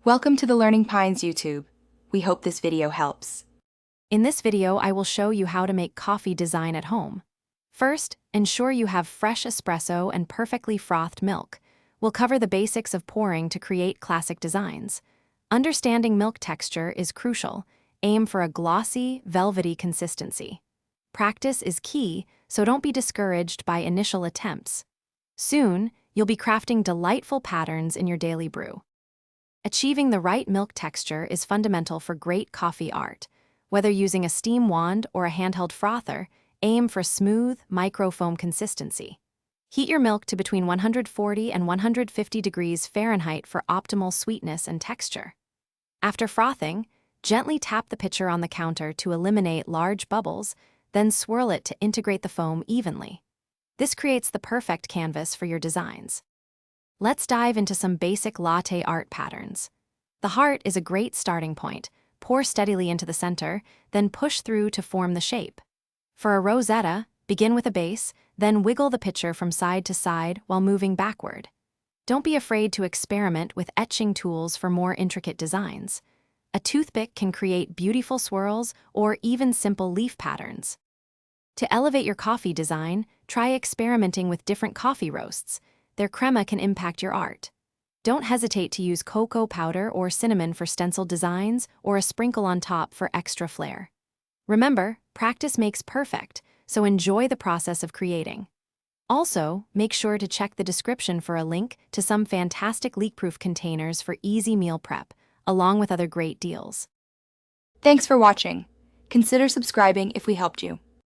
Welcome to the Learning Pines YouTube. We hope this video helps. In this video, I will show you how to make coffee design at home. First, ensure you have fresh espresso and perfectly frothed milk. We'll cover the basics of pouring to create classic designs. Understanding milk texture is crucial. Aim for a glossy, velvety consistency. Practice is key, so don't be discouraged by initial attempts. Soon, you'll be crafting delightful patterns in your daily brew. Achieving the right milk texture is fundamental for great coffee art. Whether using a steam wand or a handheld frother, aim for smooth, microfoam consistency. Heat your milk to between 140 and 150 degrees Fahrenheit for optimal sweetness and texture. After frothing, gently tap the pitcher on the counter to eliminate large bubbles, then swirl it to integrate the foam evenly. This creates the perfect canvas for your designs. Let's dive into some basic latte art patterns. The heart is a great starting point. Pour steadily into the center, then push through to form the shape. For a rosetta, begin with a base, then wiggle the pitcher from side to side while moving backward. Don't be afraid to experiment with etching tools for more intricate designs. A toothpick can create beautiful swirls or even simple leaf patterns. To elevate your coffee design, try experimenting with different coffee roasts. Their crema can impact your art. Don't hesitate to use cocoa powder or cinnamon for stenciled designs or a sprinkle on top for extra flair. Remember, practice makes perfect, so enjoy the process of creating. Also, make sure to check the description for a link to some fantastic leak-proof containers for easy meal prep, along with other great deals. Thanks for watching. Consider subscribing if we helped you.